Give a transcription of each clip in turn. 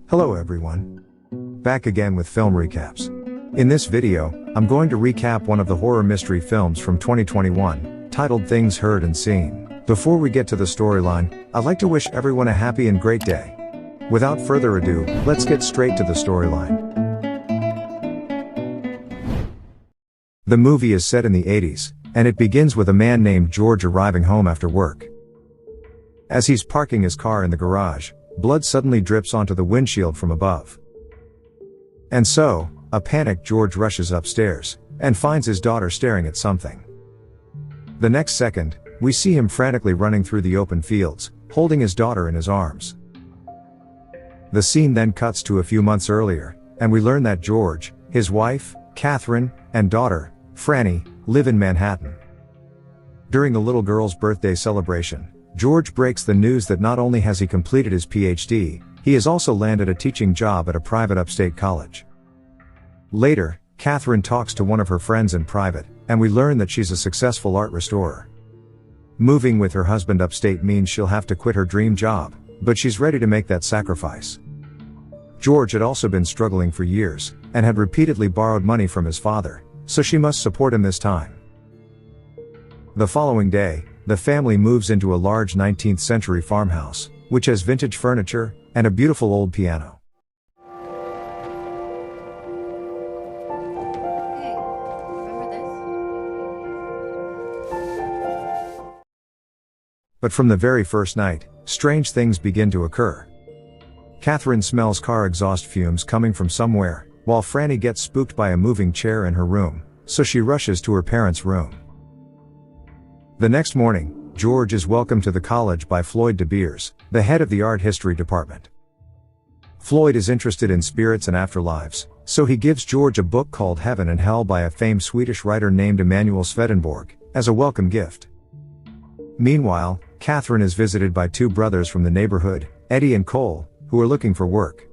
Hello everyone. Back again with film recaps. In this video, I'm going to recap one of the horror mystery films from 2021, titled Things Heard and Seen. Before we get to the storyline, I'd like to wish everyone a happy and great day. Without further ado, let's get straight to the storyline. The movie is set in the 80s, and it begins with a man named George arriving home after work. As he's parking his car in the garage, blood suddenly drips onto the windshield from above. And so, a panicked George rushes upstairs, and finds his daughter staring at something. The next second, we see him frantically running through the open fields, holding his daughter in his arms. The scene then cuts to a few months earlier, and we learn that George, his wife, Catherine, and daughter, Franny, live in Manhattan. During the little girl's birthday celebration, George breaks the news that not only has he completed his PhD, he has also landed a teaching job at a private upstate college. Later, Catherine talks to one of her friends in private, and we learn that she's a successful art restorer. Moving with her husband upstate means she'll have to quit her dream job, but she's ready to make that sacrifice. George had also been struggling for years, and had repeatedly borrowed money from his father, so she must support him this time. The following day, the family moves into a large 19th century farmhouse, which has vintage furniture, and a beautiful old piano. Hey, remember this? But from the very first night, strange things begin to occur. Catherine smells car exhaust fumes coming from somewhere, while Franny gets spooked by a moving chair in her room, so she rushes to her parents' room. The next morning, George is welcomed to the college by Floyd De Beers, the head of the art history department. Floyd is interested in spirits and afterlives, so he gives George a book called Heaven and Hell by a famed Swedish writer named Emanuel Swedenborg, as a welcome gift. Meanwhile, Catherine is visited by two brothers from the neighborhood, Eddie and Cole, who are looking for work.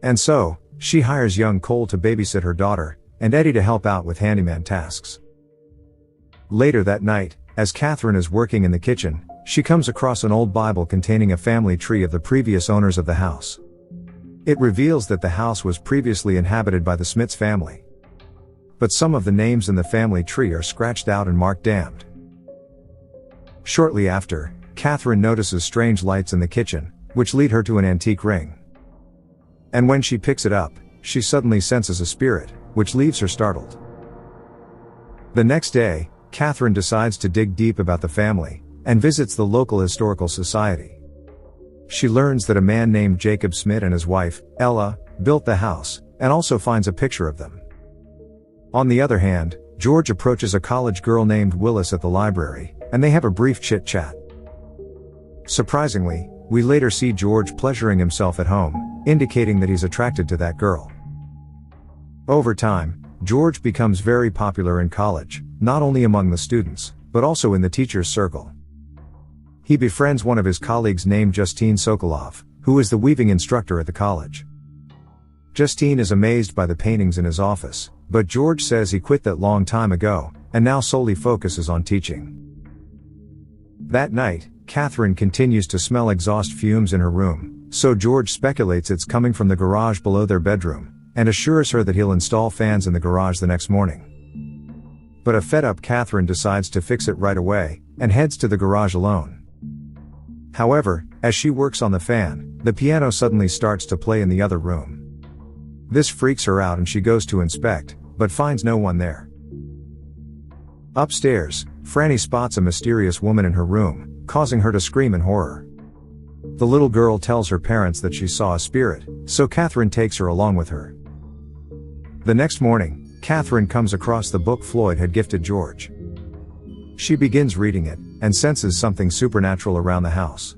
And so, she hires young Cole to babysit her daughter, and Eddie to help out with handyman tasks. Later that night, as Catherine is working in the kitchen, she comes across an old Bible containing a family tree of the previous owners of the house. It reveals that the house was previously inhabited by the Smiths family. But some of the names in the family tree are scratched out and marked damned. Shortly after, Catherine notices strange lights in the kitchen, which lead her to an antique ring. And when she picks it up, she suddenly senses a spirit, which leaves her startled. The next day, Catherine decides to dig deep about the family, and visits the local historical society. She learns that a man named Jacob Smith and his wife, Ella, built the house, and also finds a picture of them. On the other hand, George approaches a college girl named Willis at the library, and they have a brief chit-chat. Surprisingly, we later see George pleasuring himself at home, indicating that he's attracted to that girl. Over time, George becomes very popular in college, not only among the students, but also in the teachers' circle. He befriends one of his colleagues named Justine Sokolov, who is the weaving instructor at the college. Justine is amazed by the paintings in his office, but George says he quit that long time ago, and now solely focuses on teaching. That night, Catherine continues to smell exhaust fumes in her room, so George speculates it's coming from the garage below their bedroom, and assures her that he'll install fans in the garage the next morning. But a fed-up Catherine decides to fix it right away, and heads to the garage alone. However, as she works on the fan, the piano suddenly starts to play in the other room. This freaks her out and she goes to inspect, but finds no one there. Upstairs, Franny spots a mysterious woman in her room, causing her to scream in horror. The little girl tells her parents that she saw a spirit, so Catherine takes her along with her. The next morning, Catherine comes across the book Floyd had gifted George. She begins reading it, and senses something supernatural around the house.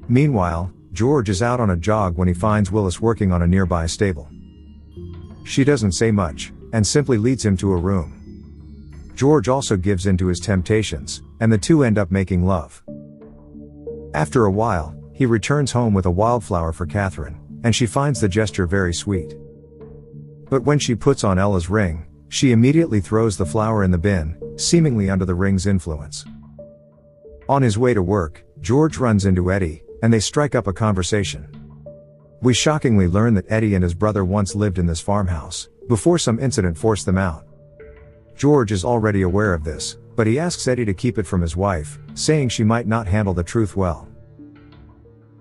Meanwhile, George is out on a jog when he finds Willis working on a nearby stable. She doesn't say much, and simply leads him to a room. George also gives in to his temptations, and the two end up making love. After a while, he returns home with a wildflower for Catherine, and she finds the gesture very sweet. But when she puts on Ella's ring, she immediately throws the flower in the bin, seemingly under the ring's influence. On his way to work, George runs into Eddie, and they strike up a conversation. We shockingly learn that Eddie and his brother once lived in this farmhouse, before some incident forced them out. George is already aware of this, but he asks Eddie to keep it from his wife, saying she might not handle the truth well.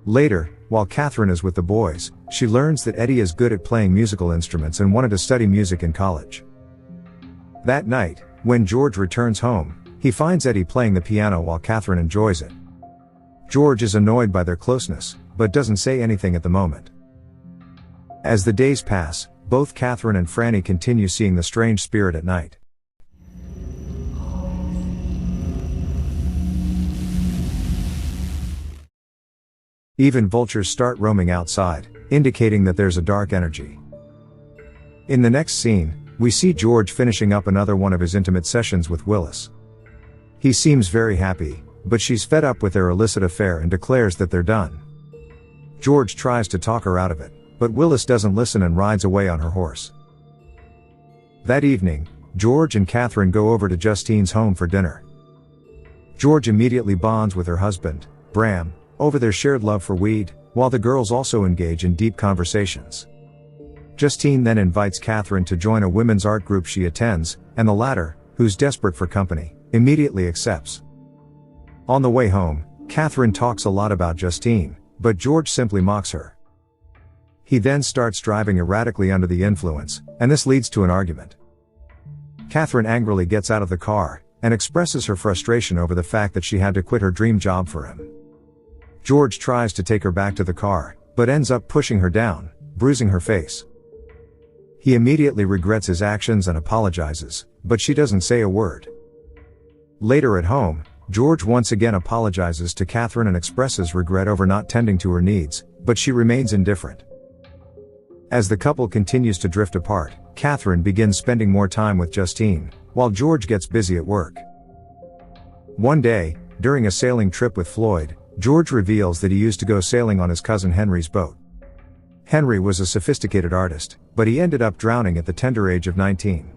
Later, while Catherine is with the boys, she learns that Eddie is good at playing musical instruments and wanted to study music in college. That night, when George returns home, he finds Eddie playing the piano while Catherine enjoys it. George is annoyed by their closeness, but doesn't say anything at the moment. As the days pass, both Catherine and Franny continue seeing the strange spirit at night. Even vultures start roaming outside, indicating that there's a dark energy. In the next scene, we see George finishing up another one of his intimate sessions with Willis. He seems very happy, but she's fed up with their illicit affair and declares that they're done. George tries to talk her out of it, but Willis doesn't listen and rides away on her horse. That evening, George and Catherine go over to Justine's home for dinner. George immediately bonds with her husband, Bram, over their shared love for weed, while the girls also engage in deep conversations. Justine then invites Catherine to join a women's art group she attends, and the latter, who's desperate for company, immediately accepts. On the way home, Catherine talks a lot about Justine, but George simply mocks her. He then starts driving erratically under the influence, and this leads to an argument. Catherine angrily gets out of the car, and expresses her frustration over the fact that she had to quit her dream job for him. George tries to take her back to the car, but ends up pushing her down, bruising her face. He immediately regrets his actions and apologizes, but she doesn't say a word. Later at home, George once again apologizes to Catherine and expresses regret over not tending to her needs, but she remains indifferent. As the couple continues to drift apart, Catherine begins spending more time with Justine, while George gets busy at work. One day, during a sailing trip with Floyd, George reveals that he used to go sailing on his cousin Henry's boat. Henry was a sophisticated artist, but he ended up drowning at the tender age of 19.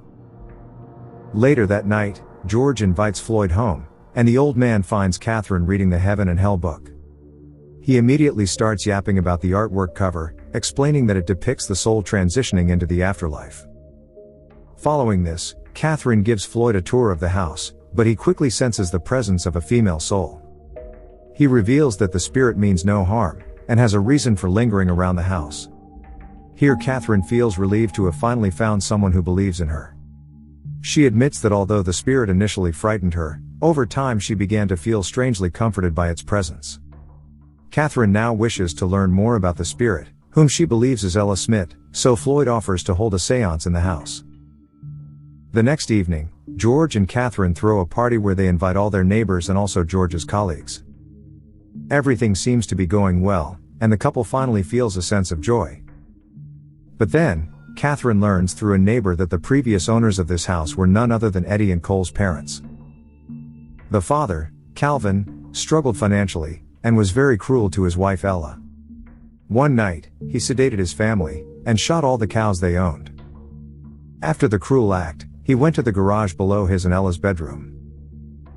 Later that night, George invites Floyd home, and the old man finds Catherine reading the Heaven and Hell book. He immediately starts yapping about the artwork cover, explaining that it depicts the soul transitioning into the afterlife. Following this, Catherine gives Floyd a tour of the house, but he quickly senses the presence of a female soul. He reveals that the spirit means no harm, and has a reason for lingering around the house. Here Catherine feels relieved to have finally found someone who believes in her. She admits that although the spirit initially frightened her, over time she began to feel strangely comforted by its presence. Catherine now wishes to learn more about the spirit, whom she believes is Ella Smith, so Floyd offers to hold a seance in the house. The next evening, George and Catherine throw a party where they invite all their neighbors and also George's colleagues. Everything seems to be going well, and the couple finally feels a sense of joy. But then, Catherine learns through a neighbor that the previous owners of this house were none other than Eddie and Cole's parents. The father, Calvin, struggled financially, and was very cruel to his wife Ella. One night, he sedated his family, and shot all the cows they owned. After the cruel act, he went to the garage below his and Ella's bedroom.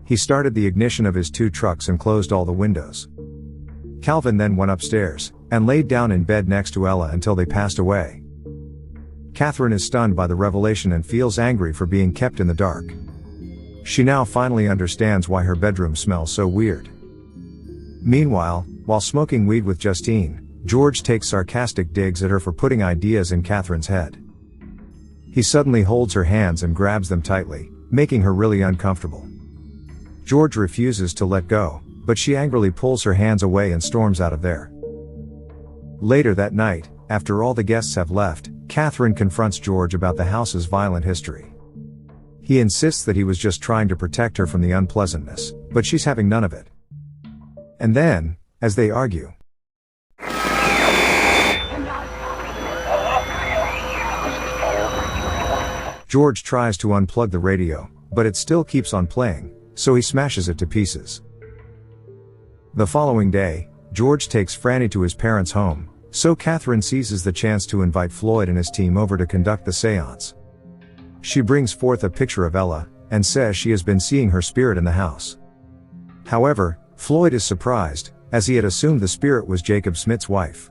He started the ignition of his 2 trucks and closed all the windows. Calvin then went upstairs, and laid down in bed next to Ella until they passed away. Catherine is stunned by the revelation and feels angry for being kept in the dark. She now finally understands why her bedroom smells so weird. Meanwhile, while smoking weed with Justine, George takes sarcastic digs at her for putting ideas in Catherine's head. He suddenly holds her hands and grabs them tightly, making her really uncomfortable. George refuses to let go, but she angrily pulls her hands away and storms out of there. Later that night, after all the guests have left, Catherine confronts George about the house's violent history. He insists that he was just trying to protect her from the unpleasantness, but she's having none of it. And then, as they argue, George tries to unplug the radio, but it still keeps on playing, so he smashes it to pieces. The following day, George takes Franny to his parents' home, so Catherine seizes the chance to invite Floyd and his team over to conduct the seance. She brings forth a picture of Ella, and says she has been seeing her spirit in the house. However, Floyd is surprised, as he had assumed the spirit was Jacob Smith's wife.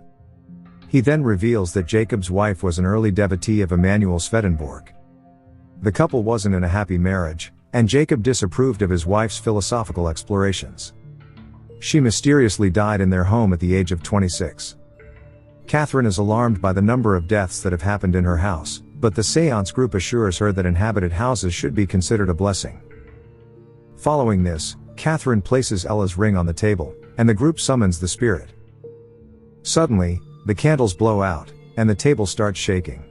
He then reveals that Jacob's wife was an early devotee of Emanuel Swedenborg. The couple wasn't in a happy marriage, and Jacob disapproved of his wife's philosophical explorations. She mysteriously died in their home at the age of 26. Catherine is alarmed by the number of deaths that have happened in her house, but the seance group assures her that inhabited houses should be considered a blessing. Following this, Catherine places Ella's ring on the table, and the group summons the spirit. Suddenly, the candles blow out, and the table starts shaking.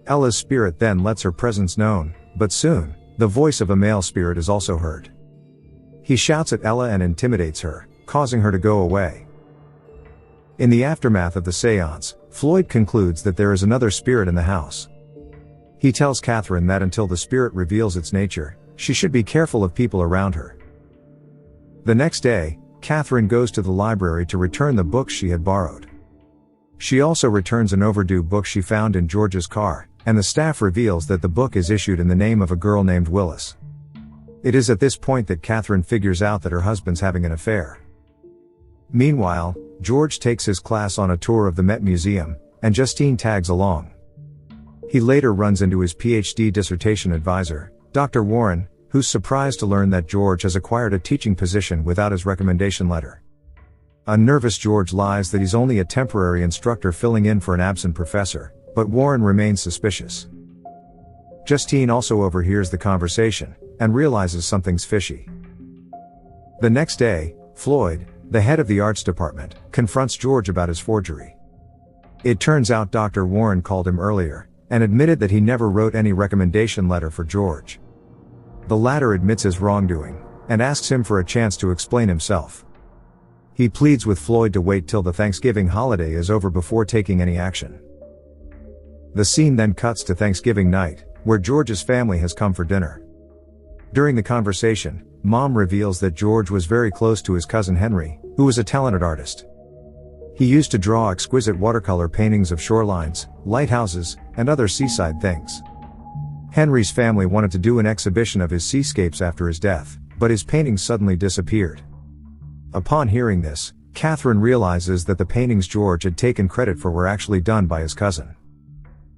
Ella's spirit then lets her presence known, but soon, the voice of a male spirit is also heard. He shouts at Ella and intimidates her, causing her to go away. In the aftermath of the seance, Floyd concludes that there is another spirit in the house. He tells Catherine that until the spirit reveals its nature, she should be careful of people around her. The next day, Catherine goes to the library to return the books she had borrowed. She also returns an overdue book she found in George's car, and the staff reveals that the book is issued in the name of a girl named Willis. It is at this point that Catherine figures out that her husband's having an affair. Meanwhile, George takes his class on a tour of the Met Museum, and Justine tags along. He later runs into his PhD dissertation advisor, Dr. Warren, who's surprised to learn that George has acquired a teaching position without his recommendation letter. A nervous George lies that he's only a temporary instructor filling in for an absent professor, but Warren remains suspicious. Justine also overhears the conversation, and realizes something's fishy. The next day, Floyd, the head of the arts department, confronts George about his forgery. It turns out Dr. Warren called him earlier, and admitted that he never wrote any recommendation letter for George. The latter admits his wrongdoing, and asks him for a chance to explain himself. He pleads with Floyd to wait till the Thanksgiving holiday is over before taking any action. The scene then cuts to Thanksgiving night, where George's family has come for dinner. During the conversation, Mom reveals that George was very close to his cousin Henry, who was a talented artist. He used to draw exquisite watercolor paintings of shorelines, lighthouses, and other seaside things. Henry's family wanted to do an exhibition of his seascapes after his death, but his paintings suddenly disappeared. Upon hearing this, Catherine realizes that the paintings George had taken credit for were actually done by his cousin.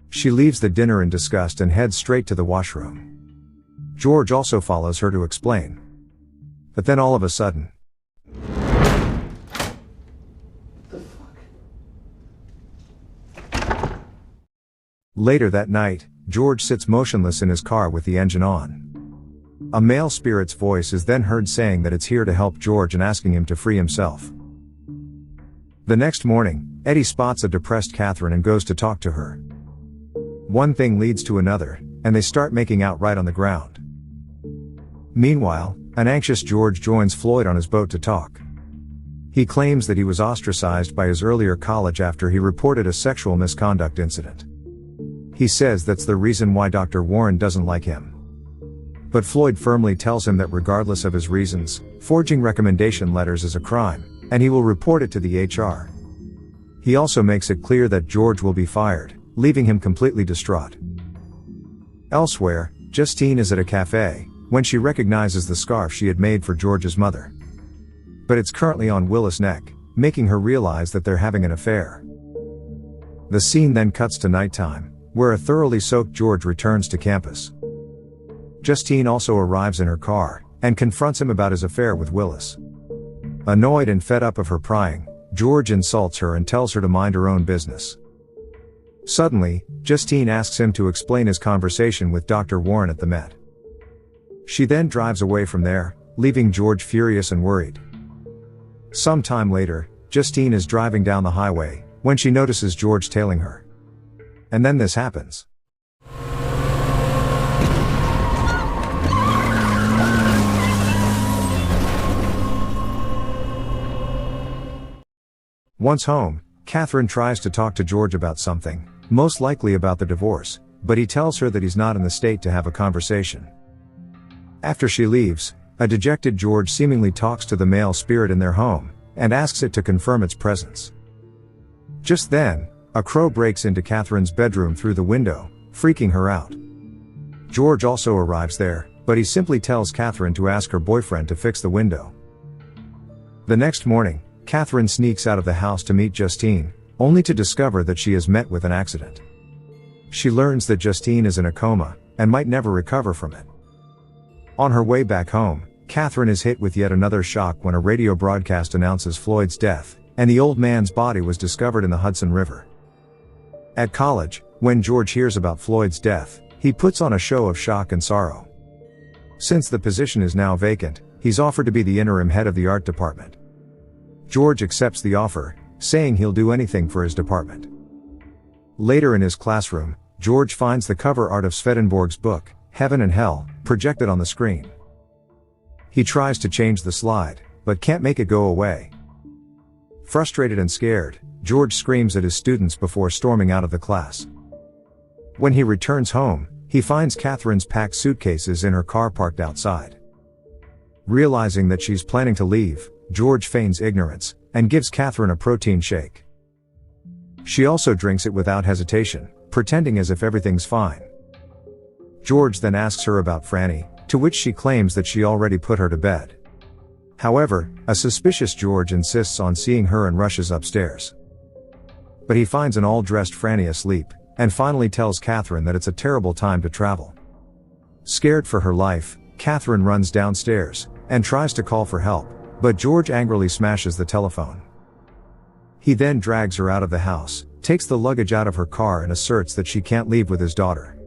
She leaves the dinner in disgust and heads straight to the washroom. George also follows her to explain. But then all of a sudden, later that night, George sits motionless in his car with the engine on. A male spirit's voice is then heard saying that it's here to help George and asking him to free himself. The next morning, Eddie spots a depressed Catherine and goes to talk to her. One thing leads to another, and they start making out right on the ground. Meanwhile, an anxious George joins Floyd on his boat to talk. He claims that he was ostracized by his earlier college after he reported a sexual misconduct incident. He says that's the reason why Dr. Warren doesn't like him. But Floyd firmly tells him that regardless of his reasons, forging recommendation letters is a crime, and he will report it to the HR. He also makes it clear that George will be fired, leaving him completely distraught. Elsewhere, Justine is at a cafe, when she recognizes the scarf she had made for George's mother. But it's currently on Willis' neck, making her realize that they're having an affair. The scene then cuts to nighttime, where a thoroughly soaked George returns to campus. Justine also arrives in her car, and confronts him about his affair with Willis. Annoyed and fed up of her prying, George insults her and tells her to mind her own business. Suddenly, Justine asks him to explain his conversation with Dr. Warren at the Met. She then drives away from there, leaving George furious and worried. Some time later, Justine is driving down the highway, when she notices George tailing her. And then this happens. Once home, Catherine tries to talk to George about something, most likely about the divorce, but he tells her that he's not in the state to have a conversation. After she leaves, a dejected George seemingly talks to the male spirit in their home, and asks it to confirm its presence. Just then, a crow breaks into Catherine's bedroom through the window, freaking her out. George also arrives there, but he simply tells Catherine to ask her boyfriend to fix the window. The next morning, Catherine sneaks out of the house to meet Justine, only to discover that she has met with an accident. She learns that Justine is in a coma, and might never recover from it. On her way back home, Catherine is hit with yet another shock when a radio broadcast announces Floyd's death, and the old man's body was discovered in the Hudson River. At college, when George hears about Floyd's death, he puts on a show of shock and sorrow. Since the position is now vacant, he's offered to be the interim head of the art department. George accepts the offer, saying he'll do anything for his department. Later in his classroom, George finds the cover art of Swedenborg's book, Heaven and Hell, projected on the screen. He tries to change the slide, but can't make it go away. Frustrated and scared, George screams at his students before storming out of the class. When he returns home, he finds Catherine's packed suitcases in her car parked outside. Realizing that she's planning to leave, George feigns ignorance, and gives Catherine a protein shake. She also drinks it without hesitation, pretending as if everything's fine. George then asks her about Franny, to which she claims that she already put her to bed. However, a suspicious George insists on seeing her and rushes upstairs. But he finds an all-dressed Franny asleep, and finally tells Catherine that it's a terrible time to travel. Scared for her life, Catherine runs downstairs, and tries to call for help, but George angrily smashes the telephone. He then drags her out of the house, takes the luggage out of her car and asserts that she can't leave with his daughter.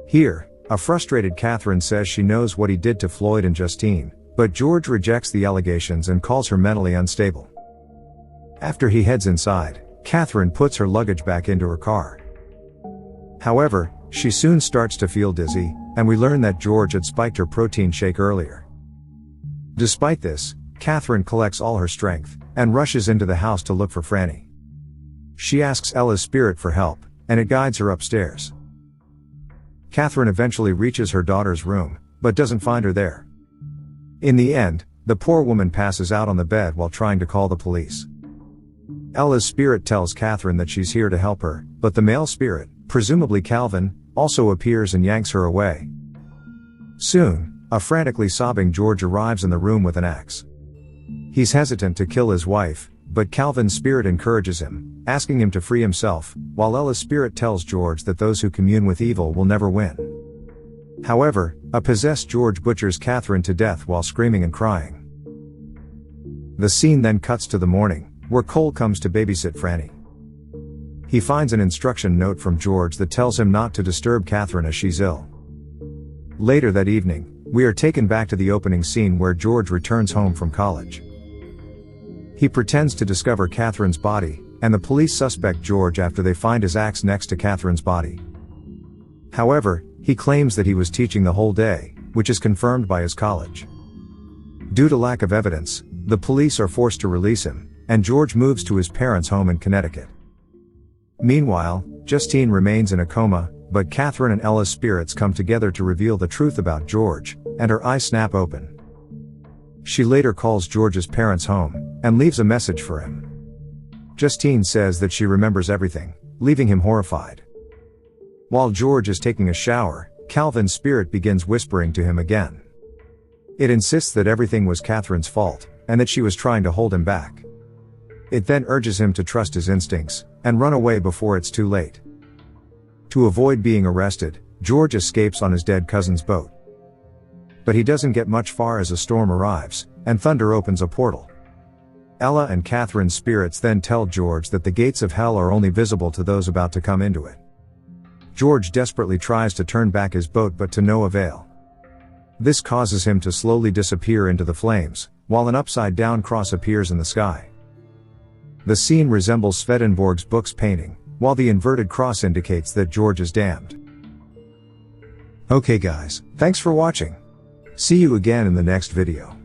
Here, a frustrated Catherine says she knows what he did to Floyd and Justine, but George rejects the allegations and calls her mentally unstable. After he heads inside, Catherine puts her luggage back into her car. However, she soon starts to feel dizzy, and we learn that George had spiked her protein shake earlier. Despite this, Catherine collects all her strength, and rushes into the house to look for Franny. She asks Ella's spirit for help, and it guides her upstairs. Catherine eventually reaches her daughter's room, but doesn't find her there. In the end, the poor woman passes out on the bed while trying to call the police. Ella's spirit tells Catherine that she's here to help her, but the male spirit, presumably Calvin, also appears and yanks her away. Soon, a frantically sobbing George arrives in the room with an axe. He's hesitant to kill his wife, but Calvin's spirit encourages him, asking him to free himself, while Ella's spirit tells George that those who commune with evil will never win. However, a possessed George butchers Catherine to death while screaming and crying. The scene then cuts to the morning, where Cole comes to babysit Franny. He finds an instruction note from George that tells him not to disturb Catherine as she's ill. Later that evening, we are taken back to the opening scene where George returns home from college. He pretends to discover Catherine's body, and the police suspect George after they find his axe next to Catherine's body. However, he claims that he was teaching the whole day, which is confirmed by his college. Due to lack of evidence, the police are forced to release him, and George moves to his parents' home in Connecticut. Meanwhile, Justine remains in a coma, but Catherine and Ella's spirits come together to reveal the truth about George, and her eyes snap open. She later calls George's parents home, and leaves a message for him. Justine says that she remembers everything, leaving him horrified. While George is taking a shower, Calvin's spirit begins whispering to him again. It insists that everything was Catherine's fault, and that she was trying to hold him back. It then urges him to trust his instincts, and run away before it's too late. To avoid being arrested, George escapes on his dead cousin's boat. But he doesn't get much far as a storm arrives, and thunder opens a portal. Ella and Catherine's spirits then tell George that the gates of hell are only visible to those about to come into it. George desperately tries to turn back his boat but to no avail. This causes him to slowly disappear into the flames, while an upside-down cross appears in the sky. The scene resembles Swedenborg's book's painting, while the inverted cross indicates that George is damned. Okay guys, thanks for watching. See you again in the next video.